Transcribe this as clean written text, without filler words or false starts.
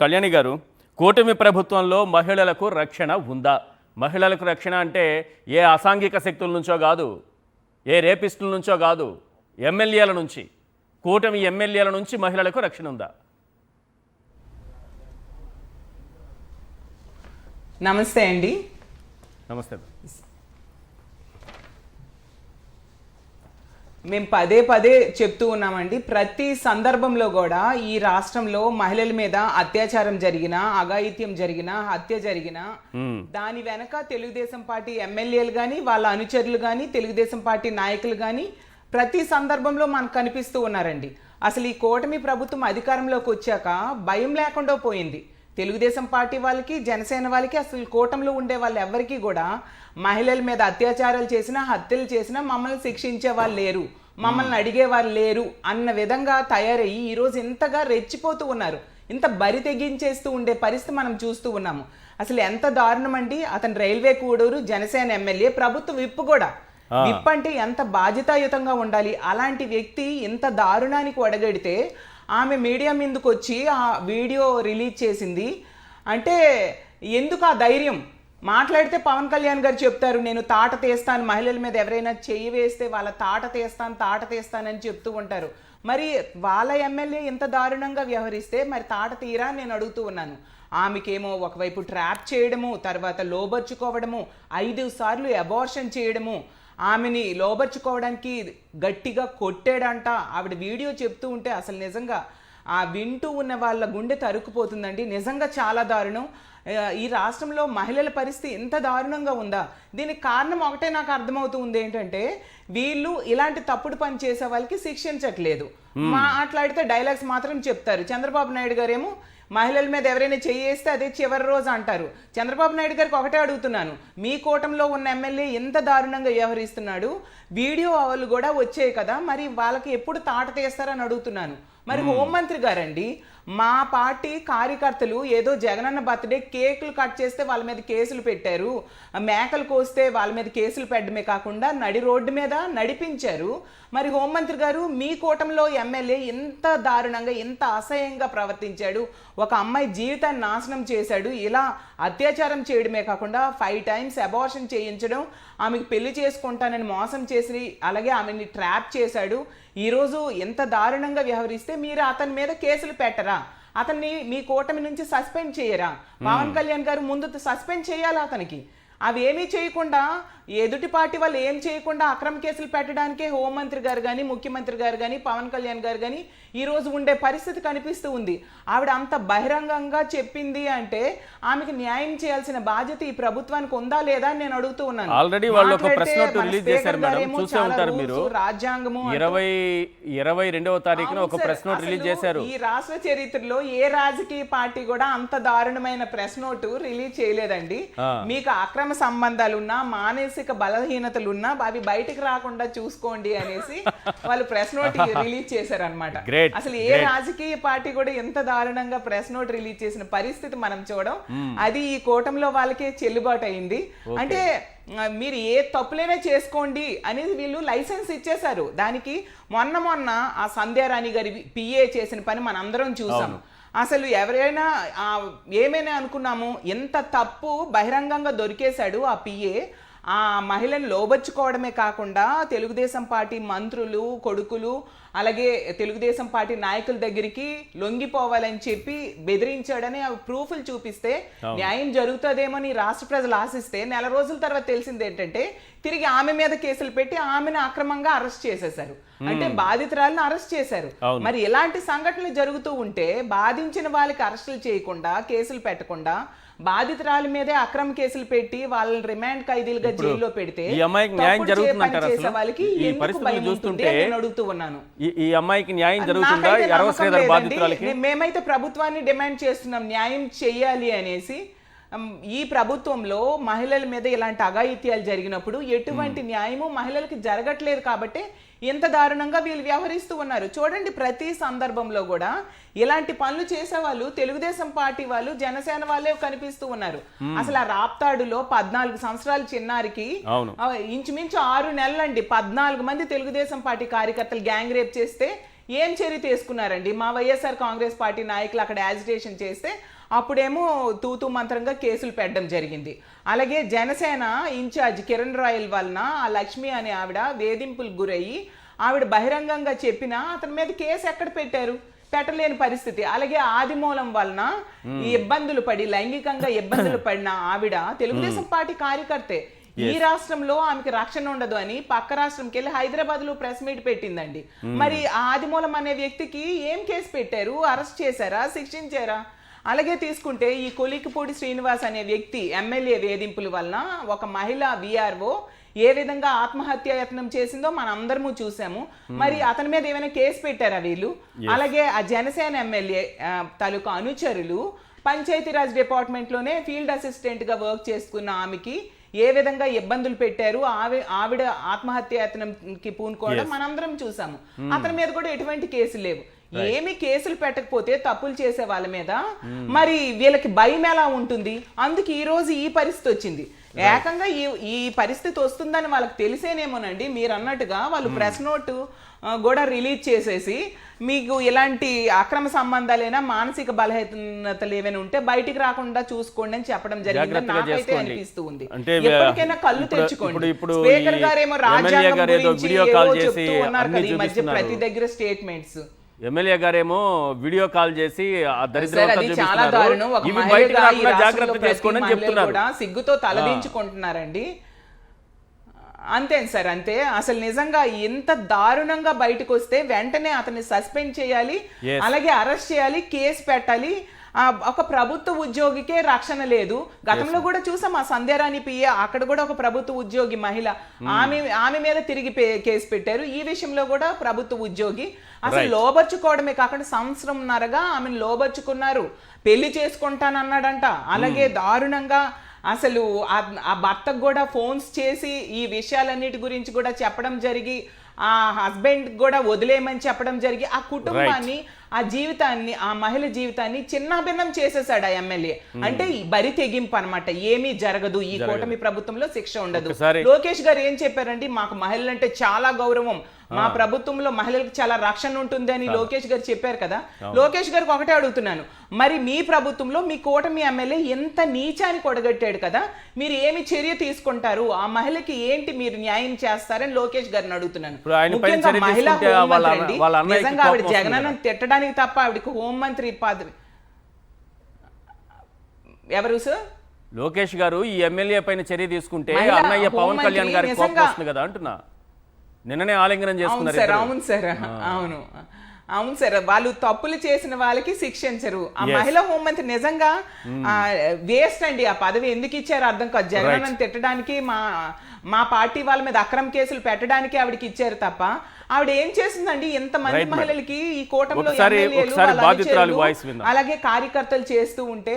కళ్యాణి గారు, కూటమి ప్రభుత్వంలో మహిళలకు రక్షణ ఉందా? మహిళలకు రక్షణ అంటే ఏ అసాంఘిక శక్తుల నుంచో కాదు, ఏ రేపిస్టుల నుంచో కాదు, ఎమ్మెల్యేల నుంచి, కూటమి ఎమ్మెల్యేల నుంచి మహిళలకు రక్షణ ఉందా? నమస్తే అండి. నమస్తే. మేము పదే పదే చెప్తూ ఉన్నామండి, ప్రతి సందర్భంలో కూడా ఈ రాష్ట్రంలో మహిళల మీద అత్యాచారం జరిగినా, అఘాయిత్యం జరిగినా, హత్య జరిగినా దాని వెనక తెలుగుదేశం పార్టీ ఎమ్మెల్యేలు కానీ, వాళ్ళ అనుచరులు కానీ, తెలుగుదేశం పార్టీ నాయకులు కానీ ప్రతి సందర్భంలో మనకు కనిపిస్తూ ఉన్నారండి. అసలు ఈ కూటమి ప్రభుత్వం అధికారంలోకి వచ్చాక భయం లేకుండా పోయింది. తెలుగుదేశం పార్టీ వాళ్ళకి, జనసేన వాళ్ళకి, అసలు కూటమిలో ఉండే వాళ్ళు ఎవరికి కూడా మహిళల మీద అత్యాచారాలు చేసినా, హత్యలు చేసినా మమ్మల్ని శిక్షించే వాళ్ళు లేరు, మమ్మల్ని అడిగే వాళ్ళు లేరు అన్న విధంగా తయారయ్యి ఈరోజు ఇంతగా రెచ్చిపోతూ ఉన్నారు. ఇంత బరి తెగించేస్తూ ఉండే పరిస్థితి మనం చూస్తూ ఉన్నాము. అసలు ఎంత దారుణం అండి. అతను రైల్వే కూడూరు జనసేన ఎమ్మెల్యే, ప్రభుత్వ విప్ కూడా. విప్ అంటే ఎంత బాధ్యతాయుతంగా ఉండాలి. అలాంటి వ్యక్తి ఇంత దారుణానికి ఒడగడితే ఆమె మీడియా మీదకి వచ్చి ఆ వీడియో రిలీజ్ చేసింది. అంటే ఎందుకు ఆ ధైర్యం? మాట్లాడితే పవన్ కళ్యాణ్ గారు చెప్తారు, నేను తాట తీస్తాను, మహిళల మీద ఎవరైనా చెయ్యి వేస్తే వాళ్ళ తాట తీస్తానని చెప్తూ ఉంటారు. మరి వాళ్ళ ఎమ్మెల్యే ఇంత దారుణంగా వ్యవహరిస్తే మరి తాట తీరా నేను అడుగుతూ ఉన్నాను. ఆమెకేమో ఒకవైపు ట్రాప్ చేయడము, తర్వాత లోబర్చుకోవడము, 5 సార్లు అబార్షన్ చేయడము, ఆమెని లోబర్చుకోవడానికి గట్టిగా కొట్టాడంట. ఆవిడ వీడియో చెప్తూ ఉంటే అసలు నిజంగా ఆ వింటూ ఉన్న వాళ్ళ గుండె తరుక్కుపోతుందండి. నిజంగా చాలా దారుణం. ఈ రాష్ట్రంలో మహిళల పరిస్థితి ఎంత దారుణంగా ఉందా? దీనికి కారణం ఒకటే నాకు అర్థమవుతుంది, ఏంటంటే వీళ్ళు ఇలాంటి తప్పుడు పని చేసే వాళ్ళకి శిక్షించట్లేదు. మాట్లాడితే డైలాగ్స్ మాత్రం చెప్తారు. చంద్రబాబు నాయుడు గారేమో మహిళల మీద ఎవరైనా చేయేస్తే అదే చివరి రోజు అంటారు. చంద్రబాబు నాయుడు గారికి ఒకటే అడుగుతున్నాను, మీ కూటమిలో ఉన్న ఎమ్మెల్యే ఎంత దారుణంగా వ్యవహరిస్తున్నాడు, వీడియో వాళ్ళు కూడా వచ్చాయి కదా, మరి వాళ్ళకి ఎప్పుడు తాట తీస్తారని అడుగుతున్నాను. మరి హోంమంత్రి గారండి, మా పార్టీ కార్యకర్తలు ఏదో జగనన్న బర్త్డే కేకులు కట్ చేస్తే వాళ్ళ మీద కేసులు పెట్టారు, మేకలు కోస్తే వాళ్ళ మీద కేసులు పెట్టడమే కాకుండా నడి రోడ్డు మీద నడిపించారు. మరి హోంమంత్రి గారు, మీ కూటమిలో ఎమ్మెల్యే ఇంత దారుణంగా, ఇంత అసహ్యంగా ప్రవర్తించాడు, ఒక అమ్మాయి జీవితాన్ని నాశనం చేశాడు, ఇలా అత్యాచారం చేయడమే కాకుండా 5 టైమ్స్ అబార్షన్ చేయించడం, ఆమెకు పెళ్లి చేసుకుంటానని మోసం చేసి అలాగే ఆమెని ట్రాప్ చేశాడు. ఈరోజు ఎంత దారుణంగా వ్యవహరిస్తే మీరు అతని మీద కేసులు పెట్టరా? అతన్ని మీ కూటమి నుంచి సస్పెండ్ చేయరా? పవన్ కళ్యాణ్ గారు ముందు సస్పెండ్ చేయాలి అతనికి. అవి ఏమీ చేయకుండా, ఎదుటి పార్టీ వాళ్ళు ఏం చేయకుండా అక్రమ కేసులు పెట్టడానికే హోంమంత్రి గారు కానీ, ముఖ్యమంత్రి గారు కానీ, పవన్ కళ్యాణ్ గారు కానీ ఈరోజు ఉండే పరిస్థితి కనిపిస్తూ ఉంది. ఆవిడ అంత బహిరంగంగా చెప్పింది అంటే ఆమెకి న్యాయం చేయాల్సిన బాధ్యత ఈ ప్రభుత్వానికి ఉందా లేదా అని నేను అడుగుతూ ఉన్నాను. ఆల్రెడీ వాళ్ళు ఒక ప్రెస్ నోట్ రిలీజ్ చేశారు మేడం, చూసే ఉంటారు మీరు. రాజ్యాంగము 22వ తారీఖున ఒక ప్రెస్ నోట్ రిలీజ్ చేశారు. ఈ రాష్ట్ర చరిత్రలో ఏ రాజకీయ పార్టీ కూడా అంత దారుణమైన ప్రెస్ నోట్ రిలీజ్ చేయలేదండి. మీకు అక్రమ సంబంధాలున్నా, మానసిక బలహీనతలున్నా అవి బయటికి రాకుండా చూసుకోండి అనేసి వాళ్ళు ప్రెస్ నోట్ రిలీజ్ చేశారనమాట. అసలు ఏ రాజకీయ పార్టీ కూడా ఎంత దారుణంగా ప్రెస్ నోట్ రిలీజ్ చేసిన పరిస్థితి మనం చూడడం, అది ఈ కూటమిలో వాళ్ళకే చెల్లుబాటు అయింది. అంటే మీరు ఏ తప్పులైనా చేసుకోండి అనేది వీళ్ళు లైసెన్స్ ఇచ్చేశారు. దానికి మొన్న ఆ సంధ్యారాణి గారి పిఏ చేసిన పని మనం అందరం చూసాము. అసలు ఎవరైనా ఏమైనా అనుకున్నాము, ఎంత తప్పు బహిరంగంగా దొరికేశాడు ఆ పిఏ. ఆ మహిళను లోబర్చుకోవడమే కాకుండా తెలుగుదేశం పార్టీ మంత్రులు, కొడుకులు, అలాగే తెలుగుదేశం పార్టీ నాయకుల దగ్గరికి లొంగిపోవాలని చెప్పి బెదిరించాడని ఆ ప్రూఫ్లు చూపిస్తే న్యాయం జరుగుతుందేమని రాష్ట్ర ప్రజలు ఆశిస్తే, నెల రోజుల తర్వాత తెలిసింది ఏంటంటే తిరిగి ఆమె మీద కేసులు పెట్టి ఆమెను అక్రమంగా అరెస్ట్ చేసేశారు. అంటే బాధితురాలను అరెస్ట్ చేశారు. మరి ఇలాంటి సంఘటనలు జరుగుతూ ఉంటే బాధించిన వాళ్ళకి అరెస్టులు చేయకుండా, కేసులు పెట్టకుండా బాధితురాలి మీదే అక్రమ కేసులు పెట్టి వాళ్ళని రిమాండ్ ఖైదీలుగా జైల్లో పెడితే చేసే వాళ్ళకి అడుగుతూ ఉన్నాను. ఈ అమ్మాయికి న్యాయం జరుగుతుందా? మేమైతే ప్రభుత్వాన్ని డిమాండ్ చేస్తున్నాం న్యాయం చెయ్యాలి అనేసి. ఈ ప్రభుత్వంలో మహిళల మీద ఇలాంటి అఘాయిత్యాలు జరిగినప్పుడు ఎటువంటి న్యాయము మహిళలకు జరగట్లేదు కాబట్టి ఎంత దారుణంగా వీళ్ళు వ్యవహరిస్తూ ఉన్నారు. చూడండి, ప్రతి సందర్భంలో కూడా ఇలాంటి పనులు చేసేవాళ్ళు తెలుగుదేశం పార్టీ వాళ్ళు, జనసేన వాళ్ళే కనిపిస్తూ ఉన్నారు. అసలు ఆ రాప్తాడులో 14 సంవత్సరాల చిన్నారికి ఇంచుమించు 6 నెలలండి 14 మంది తెలుగుదేశం పార్టీ కార్యకర్తలు గ్యాంగ్ రేప్ చేస్తే ఏం చర్య తీసుకున్నారండి? మా వైఎస్ఆర్ కాంగ్రెస్ పార్టీ నాయకులు అక్కడ యాజిటేషన్ చేస్తే అప్పుడేమో తూతూ మంత్రంగా కేసులు పెట్టడం జరిగింది. అలాగే జనసేన ఇన్ఛార్జ్ కిరణ్ రాయల్ వలన ఆ లక్ష్మి అనే ఆవిడ వేధింపులకు గురయ్యి ఆవిడ బహిరంగంగా చెప్పినా అతని మీద కేసు ఎక్కడ పెట్టారు? పెట్టలేని పరిస్థితి. అలాగే ఆదిమూలం వలన ఈ ఇబ్బందులు పడి లైంగికంగా ఇబ్బందులు పడిన ఆవిడ తెలుగుదేశం పార్టీ కార్యకర్తే. ఈ రాష్ట్రంలో ఆమెకి రక్షణ ఉండదు అని పక్క రాష్ట్రంకి వెళ్ళి హైదరాబాద్ లో ప్రెస్ మీట్ పెట్టిందండి. మరి ఆ ఆదిమూలం అనే వ్యక్తికి ఏం కేసు పెట్టారు? అరెస్ట్ చేశారా? శిక్షించారా? అలాగే తీసుకుంటే ఈ కొలికిపూడి శ్రీనివాస్ అనే వ్యక్తి ఎమ్మెల్యే వేధింపుల వలన ఒక మహిళ విఆర్ఓ ఏ విధంగా ఆత్మహత్య యత్నం చేసిందో మనం అందరము చూసాము. మరి అతని మీద ఏమైనా కేసు పెట్టారా వీళ్ళు? అలాగే ఆ జనసేన ఎమ్మెల్యే తాలూకా అనుచరులు పంచాయతీరాజ్ డిపార్ట్మెంట్ లోనే ఫీల్డ్ అసిస్టెంట్ గా వర్క్ చేసుకున్న ఆమెకి ఏ విధంగా ఇబ్బందులు పెట్టారు, ఆవిడ ఆత్మహత్య యత్నంకి పూనుకోవడం మనందరం చూసాము. అతని మీద కూడా ఎటువంటి కేసులు లేవు. ఏమి కేసులు పెట్టకపోతే తప్పులు చేసే వాళ్ళ మీద మరి వీళ్ళకి భయం ఎలా ఉంటుంది? అందుకు ఈ రోజు ఈ పరిస్థితి వచ్చింది. ఏకంగా ఈ పరిస్థితి వస్తుందని వాళ్ళకి తెలిసేనేమోనండి. మీరు అన్నట్టుగా వాళ్ళు ప్రెస్ నోటు కూడా రిలీజ్ చేసేసి మీకు ఇలాంటి అక్రమ సంబంధాలైనా మానసిక బలహీనతలు ఏమైనా ఉంటే బయటికి రాకుండా చూసుకోండి అని చెప్పడం జరిగిందని నాకైతే అనిపిస్తూ ఉంది. ఎప్పటికైనా కళ్ళు తెచ్చుకోండి. స్పీకర్ గారేమో రాజ్యాంగం గురించి ఏవో చెప్తూ ఉన్నారు కదా ఈ మధ్య ప్రతి దగ్గర స్టేట్మెంట్స్. ఎమ్మెల్యే గారేమో వీడియో కాల్ చేసి చాలా దారుణం. ఒక మహిళగా ఈ రాష్ట్రంలో ప్రతి మహిళలు కూడా సిగ్గుతో తలదించుకుంటున్నారండి. అంతే సార్, అంతే. అసలు నిజంగా ఎంత దారుణంగా బయటకు వస్తే వెంటనే అతన్ని సస్పెండ్ చేయాలి, అలాగే అరెస్ట్ చేయాలి, కేసు పెట్టాలి. ఒక ప్రభుత్వ ఉద్యోగికే రక్షణ లేదు. గతంలో కూడా చూసాం ఆ సంధ్యారాణి పిఏ, అక్కడ కూడా ఒక ప్రభుత్వ ఉద్యోగి మహిళ, ఆమె మీద తిరిగి కేసు పెట్టారు. ఈ విషయంలో కూడా ప్రభుత్వ ఉద్యోగి అసలు లోబర్చుకోవడమే కాకుండా సంవత్సరంన్నరగా ఆమెను లోబర్చుకున్నారు, పెళ్లి చేసుకుంటానన్నాడంట. అలాగే దారుణంగా అసలు ఆ భర్తకు కూడా ఫోన్స్ చేసి ఈ విషయాలన్నిటి గురించి కూడా చెప్పడం జరిగి ఆ హస్బెండ్ కూడా వదిలేయమని చెప్పడం జరిగి ఆ కుటుంబాన్ని ఆ జీవితాన్ని ఆ మహిళ జీవితాన్ని చిన్నాభిన్నం చేసేసాడు ఆ ఎమ్మెల్యే. అంటే బరి తెగింపు అనమాట. ఏమీ జరగదు, ఈ కూటమి ప్రభుత్వంలో శిక్ష ఉండదు. లోకేష్ గారు ఏం చెప్పారండి? మాకు మహిళలంటే చాలా గౌరవం, మా ప్రభుత్వంలో మహిళలకు చాలా రక్షణ ఉంటుంది అని లోకేష్ గారు చెప్పారు కదా. లోకేష్ గారికి ఒకటే అడుగుతున్నాను, మరి మీ ప్రభుత్వంలో మీ కూటమి ఎమ్మెల్యే ఎంత నీచానికి ఒడగట్టాడు కదా, మీరు ఏమి చర్య తీసుకుంటారు? ఆ మహిళకి ఏంటి మీరు న్యాయం చేస్తారని లోకేష్ గారిని అడుగుతున్నాను. ముఖ్యంగా మహిళా హోంమంత్రి అండి, నిజంగా ఆవిడ జగనన్న తిట్టడానికి తప్ప ఆవిడకి హోంమంత్రి పదవి ఎవరు సార్? లోకేష్ గారు ఈ ఎమ్మెల్యే పైన చర్య తీసుకుంటే అన్నయ్య పవన్ కళ్యాణ్ గారికి కోపం వస్తుంది కదా అంటున్నా. నిన్ననే ఆలింగనం చేసుకున్నారు. అవును సార్, అవును సార్. వాళ్ళు తప్పులు చేసిన వాళ్ళకి శిక్షించరు. ఆ మహిళా హోంమంత్రి నిజంగా వేస్ట్ అండి. ఆ పదవి ఎందుకు ఇచ్చారో అర్థం కాదు. జగన్ తిట్టడానికి మా పార్టీ వాళ్ళ మీద అక్రమ కేసులు పెట్టడానికి ఆవిడకి ఇచ్చారు తప్ప ఆవిడ ఏం చేసిందండి? ఎంతమంది మహిళలకి ఈ కూటమిలో అలాగే కార్యకర్తలు చేస్తూ ఉంటే